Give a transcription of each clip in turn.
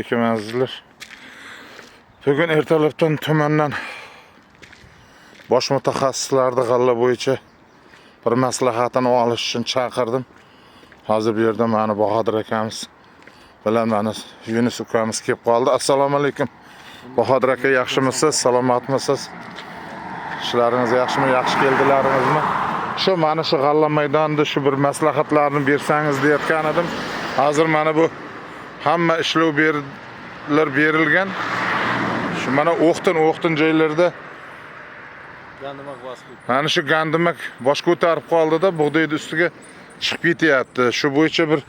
Assalomualaikum azizlar. Bugun ertalabdan tumandan bosh mutaxassislarni g'alla bo'yicha bir maslahatini olish uchun chaqirdim. Hozir bu yerda meni Bahodir akamiz bilan meni Yunus ukamiz kelib qoldi. Assalomu alaykum. Bahodir aka, yaxshimisiz? Salomatmisiz? İşlaringiz yaxshimi? Yaxshi keldilaringizmi? Shu mana shu g'alla maydonida shu bir maslahatlarni bersangiz deyotgan edim. Hozir mana bu hamma ishlov berilgan. Shu mana o'qtin joylarda mana shu gandimak bosh ko'tarib qoldida, bug'doyni ustiga chiqib ketyapti. Shu bo'yicha bir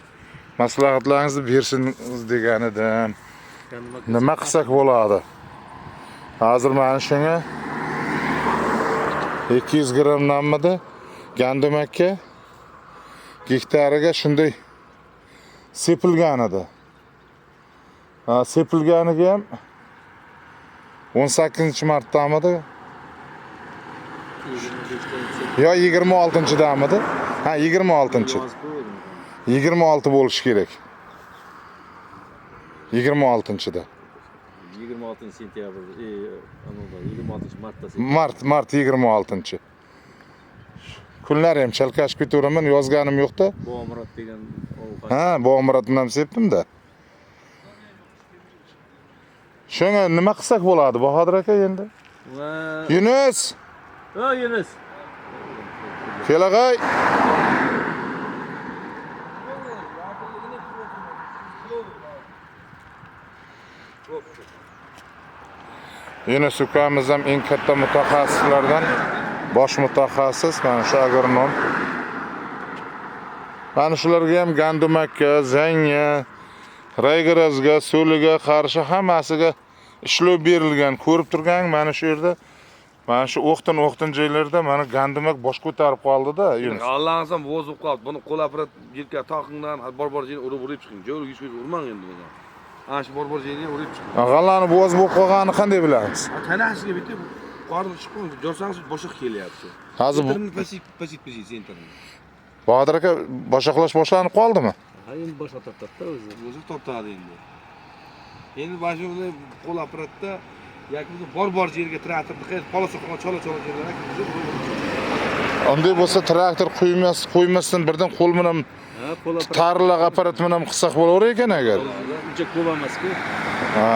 maslahatlaringizni bersingiz degan edim. Nima qilsak bo'ladi? Hozir mana shunga 200 grammdanmidi gandimakka gektariga shunday sepilgan edi. Sepilganiga ham 18-martdamidi? Yo 26-damidi? Ha, 26. 26 bo'lishi kerak. 26-da. 26 sentyabr, 26 martda. Mart 26. Kunlar ham chalkashib ketaveraman, yozganim yo'q-da. Bo'murat degan ovqat. Ha, Bo'muratni ham sepdim-da. Shunga nima qilsak bo'ladi, Bahodir aka endi? Yunus! Ha, Yunus. Kelag'ay. Yunus ukamiz ham eng katta mutaxassislardan, bosh mutaxassis, mana shu agronom. Mana shularga ham gandimakka, zangga, raygirazga, so'liga qarshi hammasiga ishlov berilgan. Ko'rib turgan mana shu yerda, mana shu o'qtin joylarda mana gandimak bosh ko'tarib qoldi-da, Yunus. Allah'ın bozib qoldi. Buni qo'l apparat yelka toqingdan bor joyini urib chiqing. Jo'rga hech ko'z urmang endi buni. Ana shu bor joyini urib chiqing. G'allani bo'z bo'lib qolganini qanday bilamiz? Tanasiga bitib qorni chiqib, jo'rsangiz boshqa kelyapti. Hozir pasit sentrni. Bahodir aka, boshaqlash boshlanib qoldimi? Ha, endi bosh tortadi O'zi tortadi endi. Endi mana shuni qo'l apparatda yoki bor yerga traktorni qayerga polosa qilgan chola joylarga Unday bo'lsa traktor qo'ymasdan birdan qo'l bilan tarliq apparat bilan qilsak bo'lar ekan agar. Uncha ko'p emas-ku. Ha.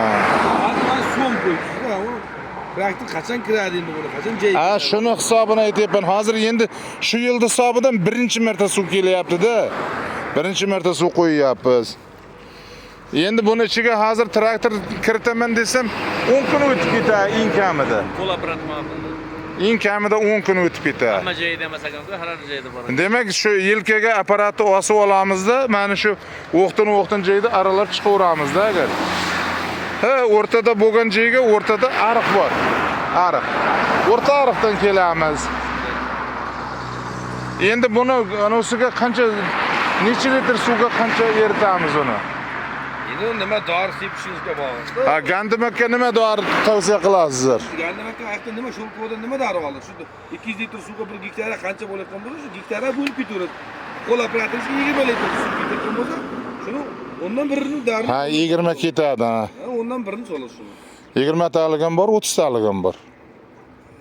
Mana so'm qo'yibsiz-da, u traktor qachon kiradi endi buni, qachon joyga? Ha, shuni hisobini aytyapman. Hozir endi shu yil hisobidan birinchi marta suv kelyapti-da. Birinchi marta suv qo'yyapmiz. Endi buni ichiga hozir traktor kiritaman desam 10 kun o'tib ketadi eng kamida. Qo'l apparat ma'qul. Eng kamida 10 kun o'tib ketadi. Hamma joyida emas ekan, har joyda bor. Demak, shu yelkaga apparatni osib olamizda, mana shu o'qtin joyda aralab chiqaveramiz-da agar. Ha, o'rtada bo'lgan joyga o'rtada ariq bor. Ariq. O'rta ariqdan kelamiz. Endi buni anosiga qancha necha litr suvga qancha eritamiz uni? Endi nima dori sepishingizga bog'liq. Ha, gandimakka nima dori tavsiya qilasizlar? Gandimakka aytdi nima sho'lqo'da nima dori oldi? Shu 200 litr suvga bir gektarga qancha bo'layotgan bo'lsa, shu gektarga bo'lib ketaveradi. Qo'l apparatingizga 20 litr suv ketayotgan bo'lsa, shuni ondan birini dori. Ha, 20 ketadi, ha. Ondan birini solasiz shuni. 20 talik ham bor, 30 talik ham bor.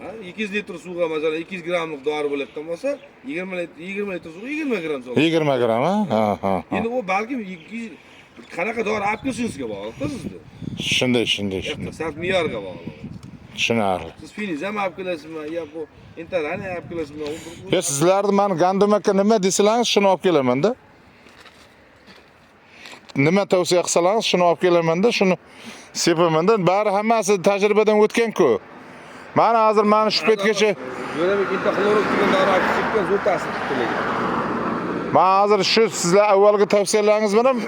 Ha, 200 litr suvga masalan 200 grammlik dori bo'layotgan bo'lsa, 20 litr suvga 20 gramm solasiz. 20 gramm, ha. Endi u balki 200 qanaqa dori olib kelishingizga bog'liq-da sizda. Shunday. Saf me'yorga bog'liq. Tushunarli. Siz finiz ham olib kelasizmi yo bu interani olib kelasizmi? Ya sizlarni men gandimakka nima desalaringiz shuni olib kelaman-da. Nima tavsiya qilsalaringiz shuni olib kelaman-da, shuni sepaman-da. Bari hammasi tajribadan o'tgan-ku. Mana hozir mana shu petgacha Yo'labek interxlorik degan dori olib ketgan zo'r ta'sir qiladi. Men hozir shu sizlar avvalgi tavsiyalaringiz bilan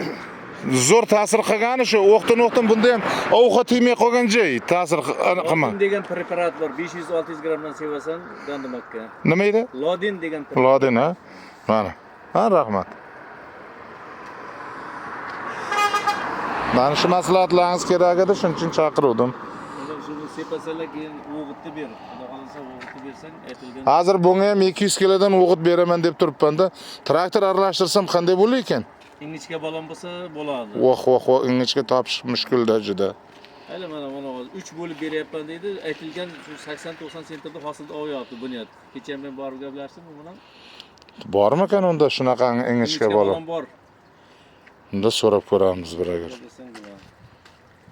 zo'r ta'sir qilgani shu o'qtin bunda ham ovqat yemay qolgan joy ta'sir qilma. Lodin degan preparat bor, 500-600 grammdan sevasan gandimakka. Nima edi? Lodin degan preparat. Lodin, ha? Mana. Ha, rahmat. Mana shu maslahatlaringiz kerak edi, shuning uchun chaqirdim. Shuni sepasalar keyin o'g'itni ber. Xudo xolasa o'g'itni bersang, aytilgan. Hozir bunga ham 200 kilodan o'g'it beraman deb turibman-da. Traktor aralashtirsam qanday bo'lar ekan? ingichka balon bo'lsa bo'ladi. Voh, ingichka topish mushkulda juda. Hali mana hozir 3 bo'lib beryapman deydi. Aytilgan shu 80-90 sentrda hosilda olyapti bunyod. Kecha men borib gaplashdim u bilan. Bormikan unda shunaqa ingichka bola? bor. Unda so'rab ko'ramiz bir agar. Desang bo'ladi.